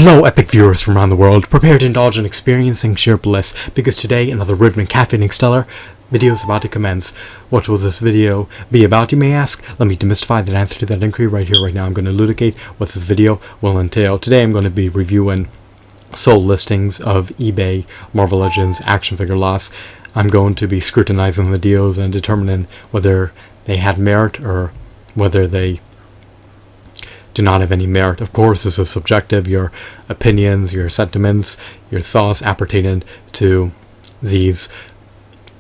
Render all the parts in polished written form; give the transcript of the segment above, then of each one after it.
Hello, epic viewers from around the world. Prepare to indulge in experiencing sheer bliss, because today another rhythm and caffeinating stellar video is about to commence. What will this video be about, you may ask? Let me demystify that answer to that inquiry right here, right now. I'm going to elucidate what this video will entail. Today I'm going to be reviewing sold listings of eBay Marvel Legends action figure lots. I'm going to be scrutinizing the deals and determining whether they had merit or whether they do not have any merit. Of course, this is subjective. Your opinions, your sentiments, your thoughts appertaining to these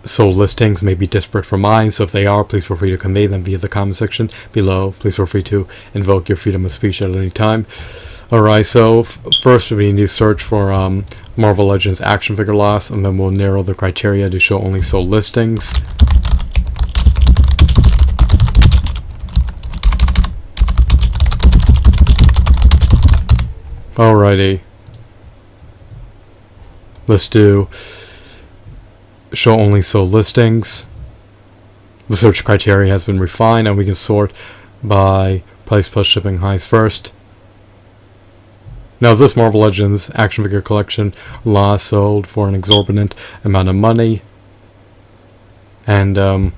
sold listings may be disparate from mine, so if they are, please feel free to convey them via the comment section below. Please feel free to invoke your freedom of speech at any time. Alright, so first we need to search for Marvel Legends action figure loss, and then we'll narrow the criteria to show only sold listings. Alrighty, let's do show only sold listings. The search criteria has been refined and we can sort by price plus shipping highs first. Now, this Marvel Legends action figure collection lot sold for an exorbitant amount of money, and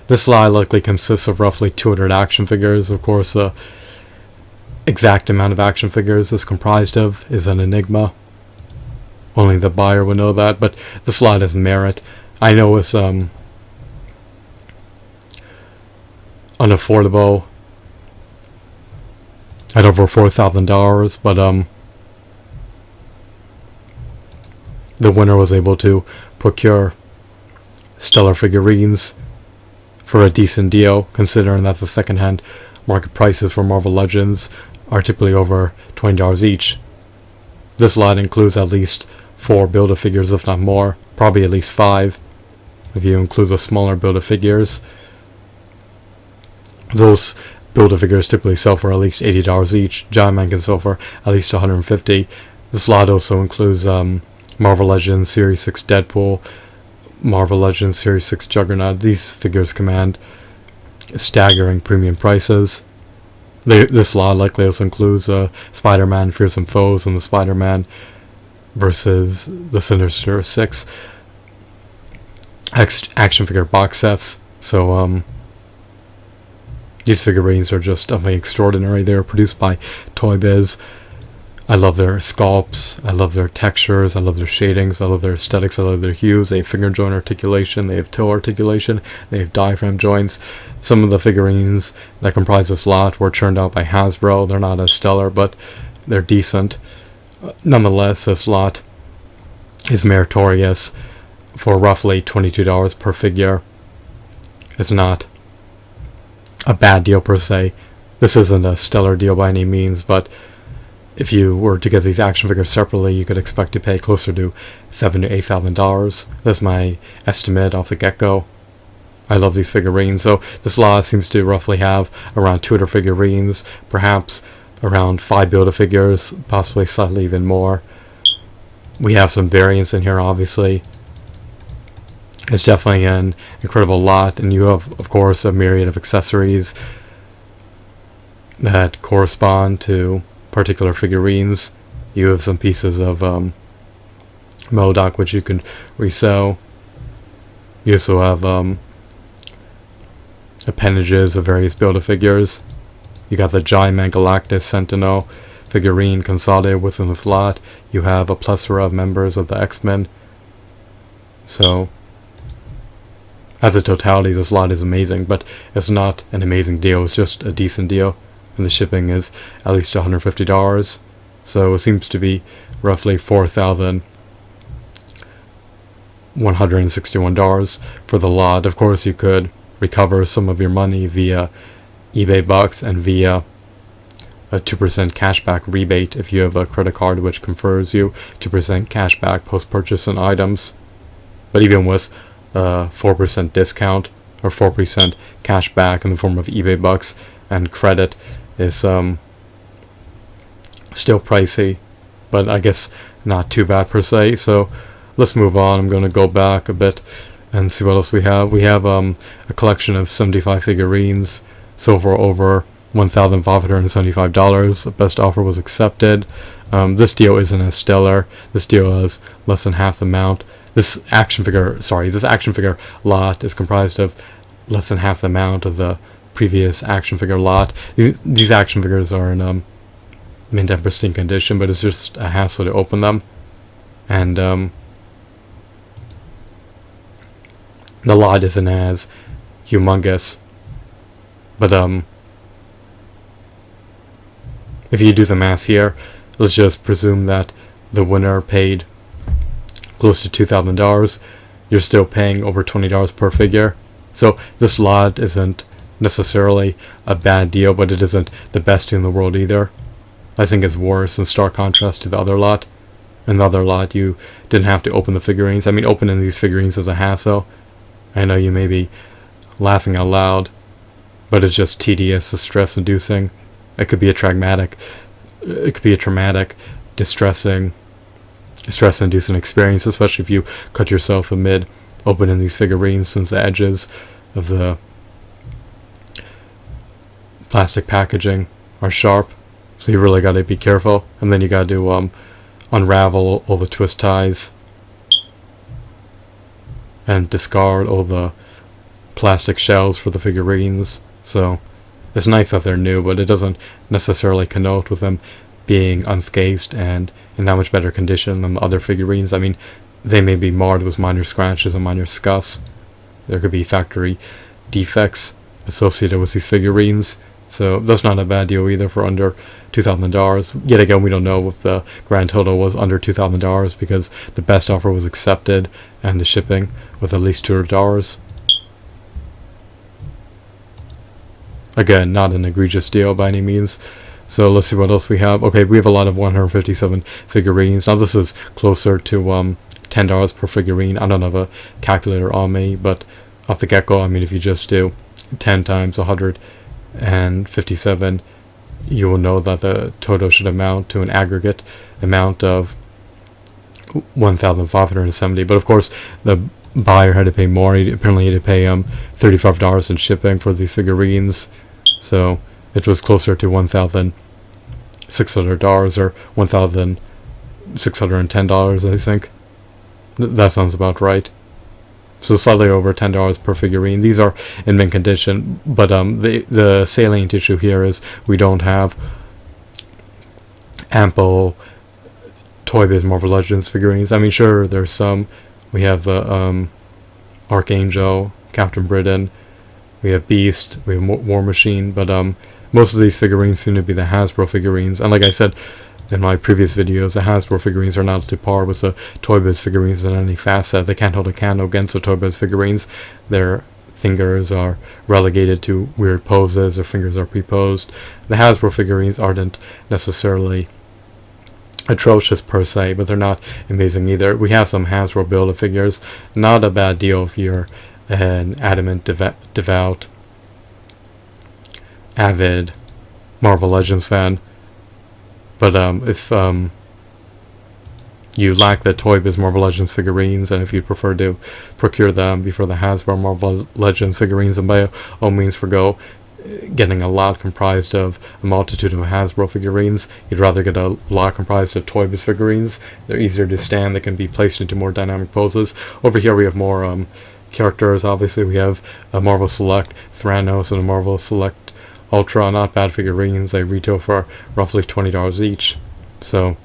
this lot likely consists of roughly 200 action figures. Of course, the exact amount of action figures is comprised of is an enigma. Only the buyer will know that, but this lot has merit. I know it's unaffordable at over $4,000, but the winner was able to procure stellar figurines for a decent deal, considering that the second-hand market prices for Marvel Legends are typically over $20 each. This lot includes at least 4 Build-A-Figures, if not more, probably at least 5 if you include the smaller Build-A-Figures. Those Build-A-Figures typically sell for at least $80 each. Giant Man can sell for at least $150. This lot also includes Marvel Legends Series 6 Deadpool, Marvel Legends Series 6 Juggernaut. These figures command staggering premium prices. This lot likely also includes Spider-Man Fearsome Foes and the Spider-Man versus the Sinister Six action figure box sets. So these figurines are just extraordinary. They are produced by Toy Biz. I love their sculpts, I love their textures, I love their shadings, I love their aesthetics, I love their hues. They have finger joint articulation, they have toe articulation, they have diaphragm joints. Some of the figurines that comprise this lot were churned out by Hasbro. They're not as stellar, but they're decent. Nonetheless, this lot is meritorious for roughly $22 per figure. It's not a bad deal per se. This isn't a stellar deal by any means, but if you were to get these action figures separately, you could expect to pay closer to $7,000 to $8,000. That's my estimate off the get-go. I love these figurines. So this lot seems to roughly have around 200 figurines, perhaps around 5 Build-A-Figures, possibly slightly even more. We have some variants in here, obviously. It's definitely an incredible lot, and you have, of course, a myriad of accessories that correspond to particular figurines. You have some pieces of MODOK which you can resell. You also have appendages of various Build-A-Figures. You got the Giant Man Galactus Sentinel figurine consolidated within the lot. You have a plethora of members of the X-Men. So as a totality, this lot is amazing, but it's not an amazing deal. It's just a decent deal, and the shipping is at least $150. So it seems to be roughly $4,161 for the lot. Of course, you could recover some of your money via eBay Bucks and via a 2% cashback rebate if you have a credit card which confers you 2% cashback post-purchase on items. But even with 4% discount or 4% cashback in the form of eBay Bucks and credit is still pricey, but I guess not too bad per se. So let's move on. I'm going to go back a bit and see what else we have. We have a collection of 75 figurines, so for over $1,575. The best offer was accepted. This deal isn't as stellar. This deal is less than half the amount. This action figure lot is comprised of less than half the amount of the previous action figure lot. These action figures are in mint and pristine condition, but it's just a hassle to open them. And the lot isn't as humongous, but if you do the math here, let's just presume that the winner paid close to $2,000. You're still paying over $20 per figure. So this lot isn't necessarily a bad deal, but it isn't the best deal in the world either. I think it's worse in stark contrast to the other lot. In the other lot, you didn't have to open the figurines. I mean, opening these figurines is a hassle. I know you may be laughing out loud, but it's just tedious, it's stress-inducing. It could be a traumatic, distressing, stress-inducing experience, especially if you cut yourself amid opening these figurines, since the edges of the plastic packaging are sharp. So you really got to be careful, and then you got to unravel all the twist ties and discard all the plastic shells for the figurines. So it's nice that they're new, but it doesn't necessarily connote with them being unscathed and in that much better condition than the other figurines. I mean, they may be marred with minor scratches and minor scuffs. There could be factory defects associated with these figurines. So that's not a bad deal either for under $2,000. Yet again, we don't know if the grand total was under $2,000 because the best offer was accepted and the shipping was at least $200. Again, not an egregious deal by any means. So let's see what else we have. Okay, we have a lot of 157 figurines. Now this is closer to $10 per figurine. I don't have a calculator on me, but off the get-go, I mean, if you just do 10 times 157, you will know that the total should amount to an aggregate amount of 1,570. But of course, the buyer had to pay more. He apparently had to pay $35 in shipping for these figurines. So it was closer to $1,600 or $1,610, I think. That sounds about right. So slightly over $10 per figurine. These are in mint condition, but the salient issue here is we don't have ample Toy Biz Marvel Legends figurines. I mean, sure, there's some. We have the Archangel, Captain Britain, we have Beast, we have War Machine, but most of these figurines seem to be the Hasbro figurines. And like I said in my previous videos, the Hasbro figurines are not to par with the Toy Biz figurines in any facet. They can't hold a candle against the Toy Biz figurines. Their fingers are relegated to weird poses, their fingers are pre-posed. The Hasbro figurines aren't necessarily atrocious per se, but they're not amazing either. We have some Hasbro Build-A-Figures. Not a bad deal if you're an adamant, devout, avid Marvel Legends fan. But if you lack the Toy Biz Marvel Legends figurines, and if you prefer to procure them before the Hasbro Marvel Legends figurines, then by all means forgo getting a lot comprised of a multitude of Hasbro figurines. You'd rather get a lot comprised of Toy Biz figurines. They're easier to stand, they can be placed into more dynamic poses. Over here we have more characters. Obviously we have a Marvel Select Thranos and a Marvel Select Ultra. Not bad figurines. They retail for roughly $20 each. So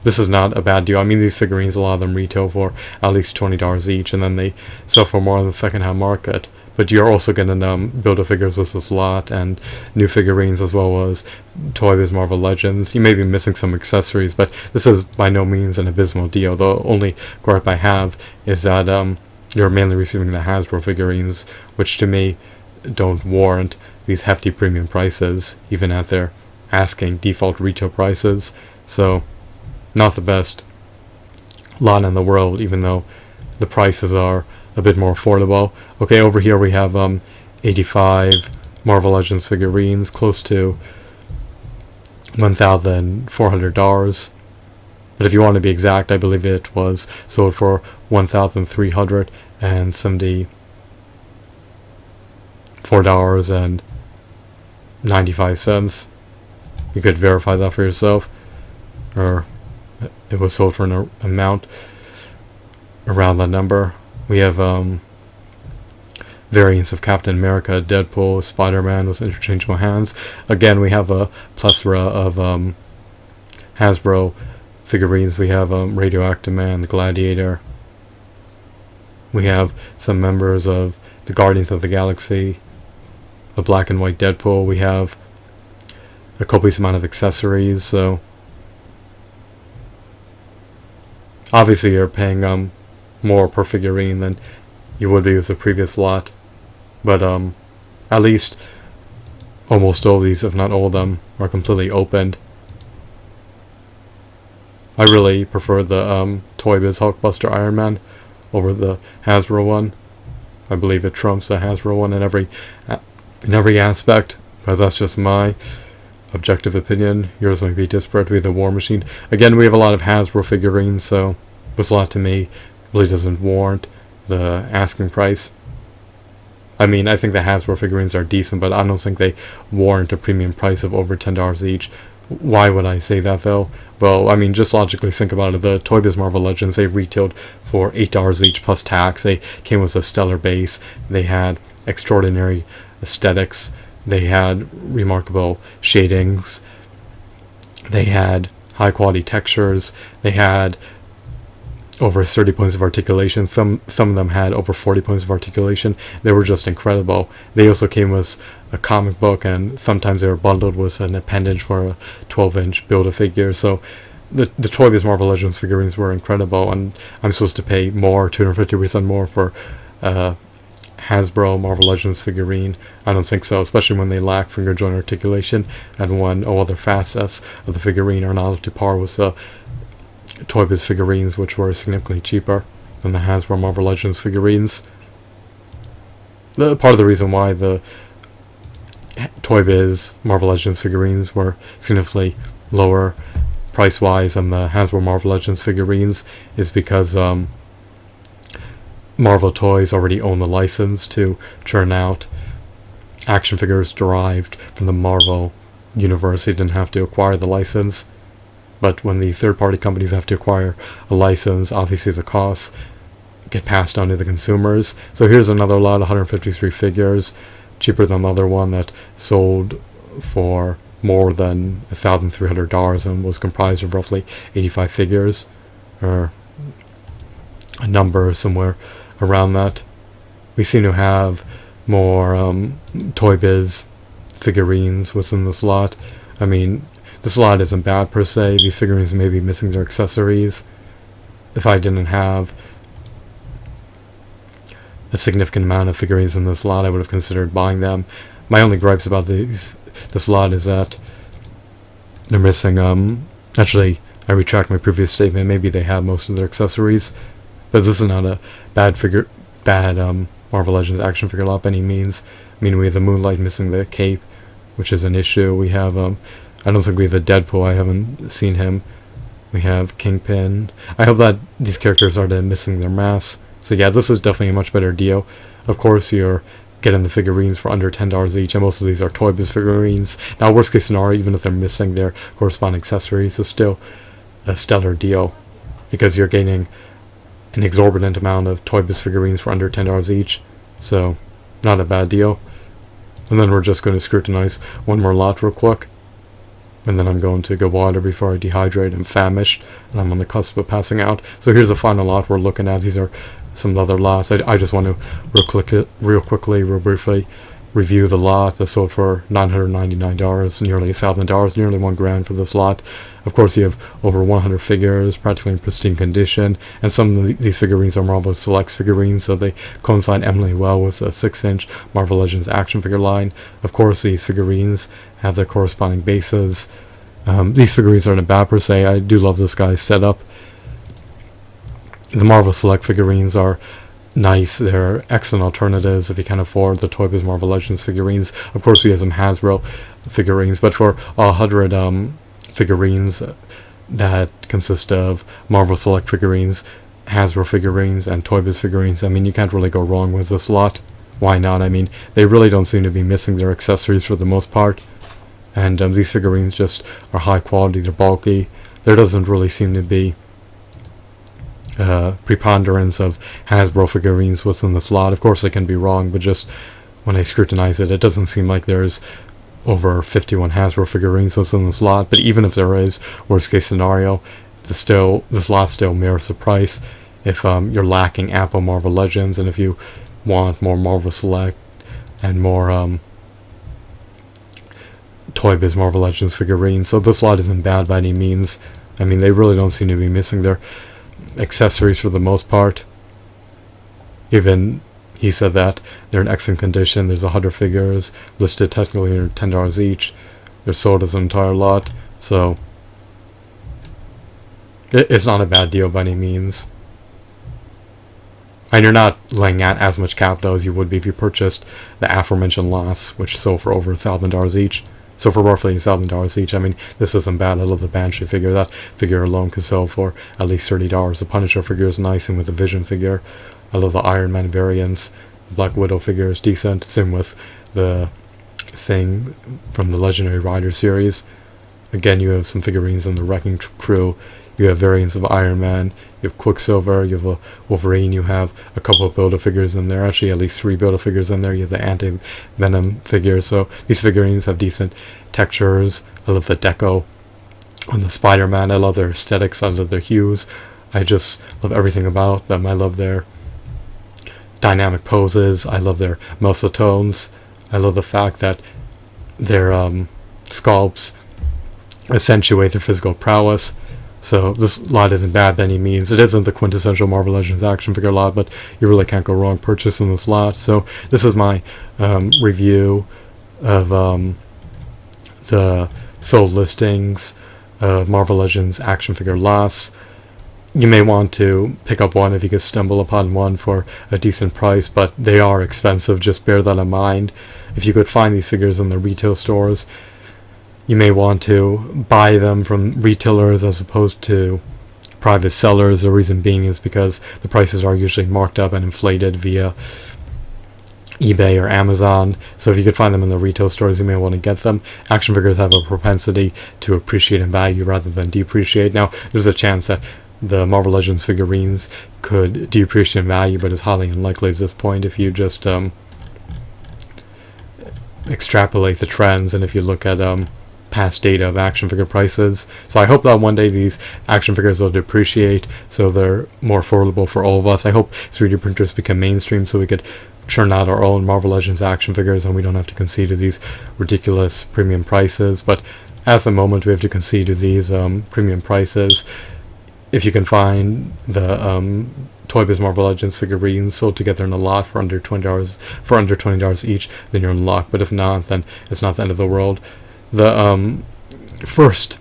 this is not a bad deal. I mean, these figurines, a lot of them retail for at least $20 each, and then they sell for more in the second-hand market. But you're also getting Build-A-Figures with this lot, and new figurines as well as Toy Biz Marvel Legends. You may be missing some accessories, but this is by no means an abysmal deal. The only gripe I have is that you're mainly receiving the Hasbro figurines, which to me don't warrant these hefty premium prices, even at their asking default retail prices. So not the best lot in the world, even though the prices are a bit more affordable. Okay, over here we have 85 Marvel Legends figurines, close to $1,400. But if you want to be exact, I believe it was sold for $1,374 95 cents. You could verify that for yourself. Or it was sold for an amount around that number. We have variants of Captain America, Deadpool, Spider-Man with interchangeable hands. Again, we have a plethora of Hasbro figurines. We have Radioactive Man, the Gladiator. We have some members of the Guardians of the Galaxy, the black and white Deadpool. We have a copious amount of accessories, so obviously you're paying more per figurine than you would be with the previous lot, but at least almost all these, if not all of them, are completely opened. I really prefer the Toy Biz Hulkbuster Iron Man over the Hasbro one. I believe it trumps the Hasbro one in every aspect, but that's just my objective opinion. Yours might be disparate. We have the War Machine. Again, we have a lot of Hasbro figurines, so this lot to me really doesn't warrant the asking price. I mean, I think the Hasbro figurines are decent, but I don't think they warrant a premium price of over $10 each. Why would I say that, though? Well, I mean, just logically think about it. The Toy Biz Marvel Legends, they retailed for $8 each plus tax. They came with a stellar base. They had extraordinary aesthetics. They had remarkable shadings. They had high quality textures. They had over 30 points of articulation. Some of them had over 40 points of articulation. They were just incredible. They also came with a comic book, and sometimes they were bundled with an appendage for a 12-inch Build-A-Figure. So the Toy Biz Marvel Legends figurines were incredible, and I'm supposed to pay more, 250% more for Hasbro Marvel Legends figurine? I don't think so, especially when they lack finger joint articulation, and when all other facets of the figurine are not up to par with the Toy Biz figurines, which were significantly cheaper than the Hasbro Marvel Legends figurines. Part of the reason why the Toy Biz Marvel Legends figurines were significantly lower price-wise than the Hasbro Marvel Legends figurines is because Marvel Toys already own the license to churn out action figures derived from the Marvel universe. They didn't have to acquire the license. But when the third-party companies have to acquire a license, obviously the costs get passed on to the consumers. So here's another lot, 153 figures, cheaper than the other one that sold for more than $1,300 and was comprised of roughly 85 figures, or a number somewhere around that. We seem to have more Toy Biz figurines within this lot. I mean, this lot isn't bad per se. These figurines may be missing their accessories. If I didn't have a significant amount of figurines in this lot, I would have considered buying them. My only gripes about this lot is that they're missing, actually, I retract my previous statement. Maybe they have most of their accessories, but this is not a bad Marvel Legends action figure lot by any means. I mean, we have the Moonlight missing the cape, which is an issue. We have, I don't think we have a Deadpool. I haven't seen him. We have Kingpin. I hope that these characters are missing their masks. So yeah, this is definitely a much better deal. Of course, you're getting the figurines for under $10 each, and most of these are Toy Biz figurines. Now, worst case scenario, even if they're missing their corresponding accessories, it's still a stellar deal, because you're gaining an exorbitant amount of Toy Biz figurines for under $10 each. So, not a bad deal. And then we're just going to scrutinize one more lot real quick. And then I'm going to get water before I dehydrate. I'm famished, and I'm on the cusp of passing out. So here's the final lot we're looking at. These are some other lots. I just want to real briefly review the lot that sold for $999, nearly $1,000, nearly $1,000 for this lot. Of course, you have over 100 figures, practically in pristine condition, and some of these figurines are Marvel Selects figurines, so they coincide eminently well with a 6-inch Marvel Legends action figure line. Of course, these figurines have their corresponding bases. These figurines aren't bad per se. I do love this guy's setup. The Marvel Select figurines are nice. They're excellent alternatives if you can afford the Toy Biz Marvel Legends figurines. Of course, we have some Hasbro figurines, but for 100 figurines that consist of Marvel Select figurines, Hasbro figurines, and Toy Biz figurines, I mean, you can't really go wrong with this lot. Why not? I mean, they really don't seem to be missing their accessories for the most part. And these figurines just are high quality, they're bulky. There doesn't really seem to be preponderance of Hasbro figurines within the slot. Of course I can be wrong, but just when I scrutinize it, it doesn't seem like there's over 51 Hasbro figurines within the slot. But even if there is, worst case scenario, the slot still merits the price. If you're lacking ample Marvel Legends, and if you want more Marvel Select and more Toy Biz Marvel Legends figurines. So this lot isn't bad by any means. I mean, they really don't seem to be missing their accessories for the most part. Even he said that they're in excellent condition. There's 100 figures listed technically at $10 each. They're sold as an entire lot, so it's not a bad deal by any means. And you're not laying out as much capital as you would be if you purchased the aforementioned lots, which sold for over $1,000 each. So for roughly $1,000 each, I mean, this isn't bad. I love the Banshee figure. That figure alone could sell for at least $30. The Punisher figure is nice, and with the Vision figure. I love the Iron Man variants. The Black Widow figure is decent. Same with the Thing from the Legendary Rider series. Again, you have some figurines in the Wrecking Crew. You have variants of Iron Man. You have Quicksilver. You have a Wolverine. You have a couple of Build-A-Figures in there. Actually, at least 3 Build-A-Figures in there. You have the Anti-Venom figure. So these figurines have decent textures. I love the deco on the Spider-Man. I love their aesthetics. I love their hues. I just love everything about them. I love their dynamic poses. I love their muscle tones. I love the fact that their sculpts accentuate their physical prowess. So this lot isn't bad by any means. It isn't the quintessential Marvel Legends action figure lot, but you really can't go wrong purchasing this lot. So this is my review of the sold listings of Marvel Legends action figure lots. You may want to pick up one if you could stumble upon one for a decent price, but they are expensive. Just bear that in mind. If you could find these figures in the retail stores, you may want to buy them from retailers as opposed to private sellers. The reason being is because the prices are usually marked up and inflated via eBay or Amazon. So if you could find them in the retail stores, you may want to get them. Action figures have a propensity to appreciate in value rather than depreciate. Now, there's a chance that the Marvel Legends figurines could depreciate in value, but it's highly unlikely at this point if you just extrapolate the trends and if you look at past data of action figure prices. So I hope that one day these action figures will depreciate so they're more affordable for all of us. I hope 3D printers become mainstream so we could churn out our own Marvel Legends action figures and we don't have to concede to these ridiculous premium prices. But at the moment we have to concede to these premium prices. If you can find the Toy Biz Marvel Legends figurines sold together in a lot for under $20 each, then you're in luck. But if not, then it's not the end of the world. The first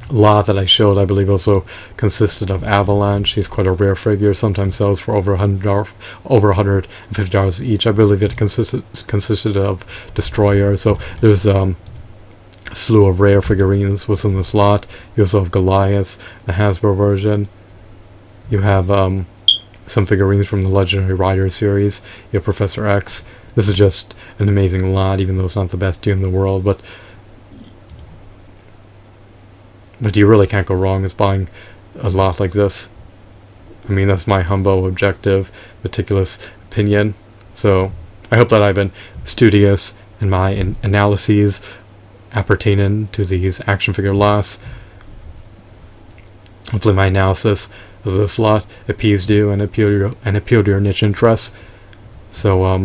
lot that I showed, I believe, also consisted of Avalanche. She's quite a rare figure. Sometimes sells for over $150 each. I believe it consisted of Destroyer. So there's a slew of rare figurines within this lot. You also have Goliath, the Hasbro version. You have some figurines from the Legendary Rider series. You have Professor X. This is just an amazing lot, even though it's not the best deal in the world. But you really can't go wrong with buying a lot like this. I mean, that's my humble, objective, meticulous opinion. So I hope that I've been studious in my analyses appertaining to these action figure lots. Hopefully my analysis of this lot appeased you and appealed to your niche interests. So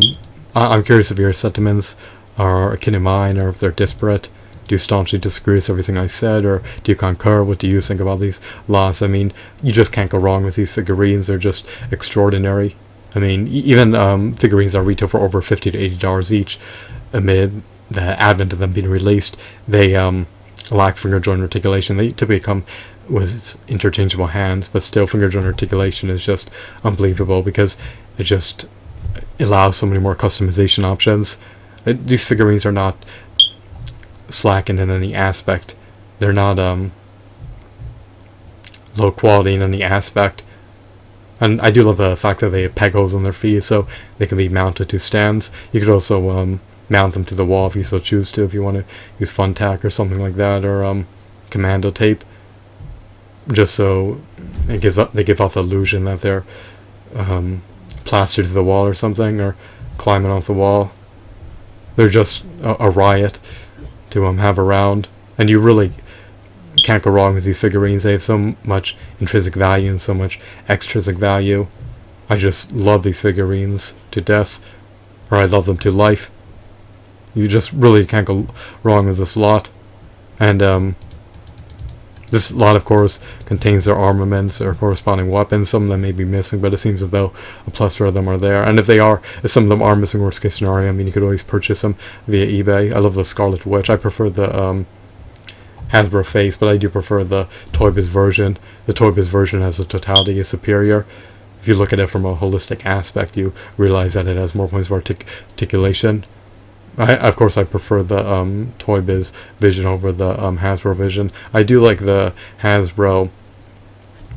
I'm curious if your sentiments are akin to mine or if they're disparate. Do you staunchly disagree with everything I said, or do you concur? What do you think about these lots? I mean, you just can't go wrong with these figurines. They're just extraordinary. I mean, even figurines that retail for over $50 to $80 each, amid the advent of them being released, they lack finger joint articulation. They typically come with interchangeable hands, but still finger joint articulation is just unbelievable because it just allows so many more customization options. These figurines are not slacking in any aspect. They're not low quality in any aspect. And I do love the fact that they have peg holes in their feet so they can be mounted to stands. You could also mount them to the wall if you so choose to, if you want to use fun tack or something like that, or commando tape, just so they give off the illusion that they're plastered to the wall or something, or climbing off the wall. They're just a riot to have around, and you really can't go wrong with these figurines. They have so much intrinsic value and so much extrinsic value. I just love these figurines to death, or I love them to life. You just really can't go wrong with this lot. And this lot, of course, contains their armaments or corresponding weapons. Some of them may be missing, but it seems as though a plethora of them are there. And if some of them are missing, worst case scenario, I mean, you could always purchase them via eBay. I love the Scarlet Witch. I prefer the Hasbro face, but I do prefer the Toy Biz version. The Toy Biz version as a totality is superior. If you look at it from a holistic aspect, you realize that it has more points of articulation. Of course, I prefer the Toy Biz vision over the Hasbro vision. I do like the Hasbro.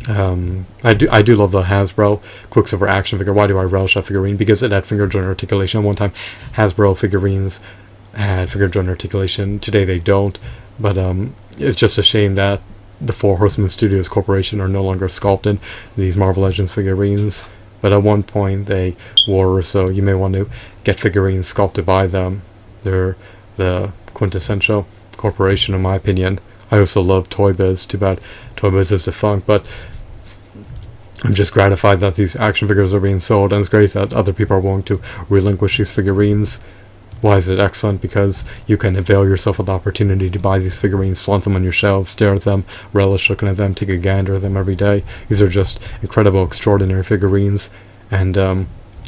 I do love the Hasbro Quicksilver action figure. Why do I relish that figurine? Because it had finger joint articulation. At one time, Hasbro figurines had finger joint articulation. Today they don't. But it's just a shame that the Four Horsemen Studios Corporation are no longer sculpting these Marvel Legends figurines. But at one point they were, so you may want to get figurines sculpted by them. They're the quintessential corporation, in my opinion. I also love Toy Biz. Too bad Toy Biz is defunct, but I'm just gratified that these action figures are being sold, and it's great that other people are willing to relinquish these figurines. Why is it excellent? Because you can avail yourself of the opportunity to buy these figurines, flaunt them on your shelves, stare at them, relish looking at them, take a gander at them every day. These are just incredible, extraordinary figurines, and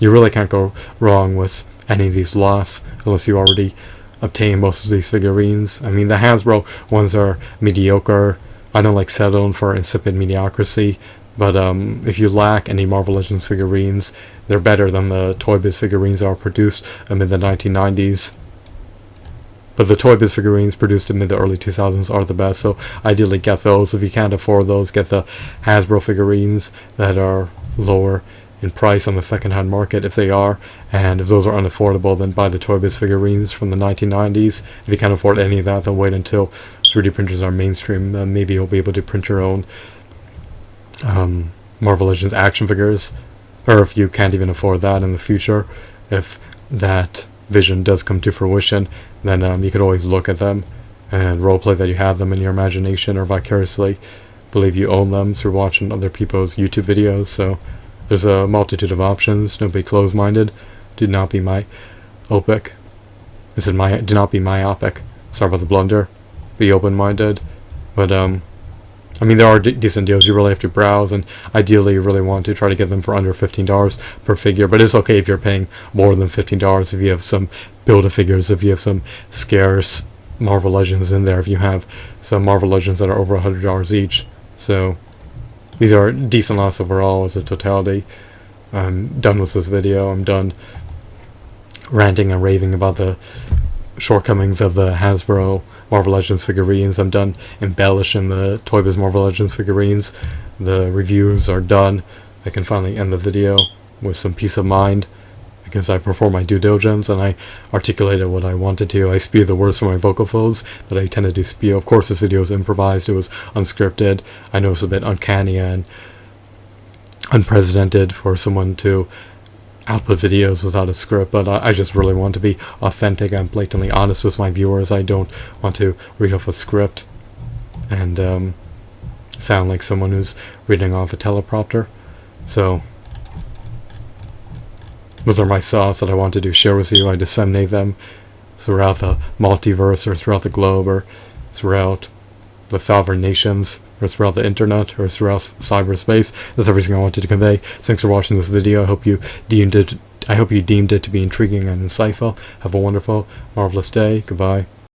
you really can't go wrong with any of these lots unless you already obtain most of these figurines. I mean, the Hasbro ones are mediocre. I don't like settling for insipid mediocrity, but if you lack any Marvel Legends figurines, they're better than the Toy Biz figurines are produced amid the 1990s. But the Toy Biz figurines produced amid the early 2000s are the best, so ideally get those. If you can't afford those, get the Hasbro figurines that are lower in price on the second-hand market, if they are. And if those are unaffordable, then buy the Toy Biz figurines from the 1990s. If you can't afford any of that, then wait until 3D printers are mainstream. Maybe you'll be able to print your own Marvel Legends action figures. Or if you can't even afford that in the future, if that vision does come to fruition, then you could always look at them and roleplay that you have them in your imagination, or vicariously believe you own them through watching other people's YouTube videos. So there's a multitude of options. Don't be closed-minded. Do not be myopic. Do not be myopic. Sorry about the blunder. Be open-minded. But I mean, there are decent deals. You really have to browse, and ideally you really want to try to get them for under $15 per figure. But it's okay if you're paying more than $15 if you have some build-a-figures, if you have some scarce Marvel Legends in there, if you have some Marvel Legends that are over $100 each. So these are decent lots overall as a totality. I'm done with this video. I'm done ranting and raving about the shortcomings of the Hasbro Marvel Legends figurines. I'm done embellishing the Toy Biz Marvel Legends figurines. The reviews are done. I can finally end the video with some peace of mind because I performed my due diligence and I articulated what I wanted to. I spew the words from my vocal folds that I tended to spew. Of course, this video is improvised. It was unscripted. I know it's a bit uncanny and unprecedented for someone to output videos without a script, but I just really want to be authentic and blatantly honest with my viewers. I don't want to read off a script and sound like someone who's reading off a teleprompter. So those are my thoughts that I wanted to share with you. I disseminate them throughout the multiverse, or throughout the globe, or throughout the sovereign nations, or throughout the internet, or throughout cyberspace. That's everything I wanted to convey. Thanks for watching this video. I hope you deemed it to be intriguing and insightful. Have a wonderful, marvelous day. Goodbye.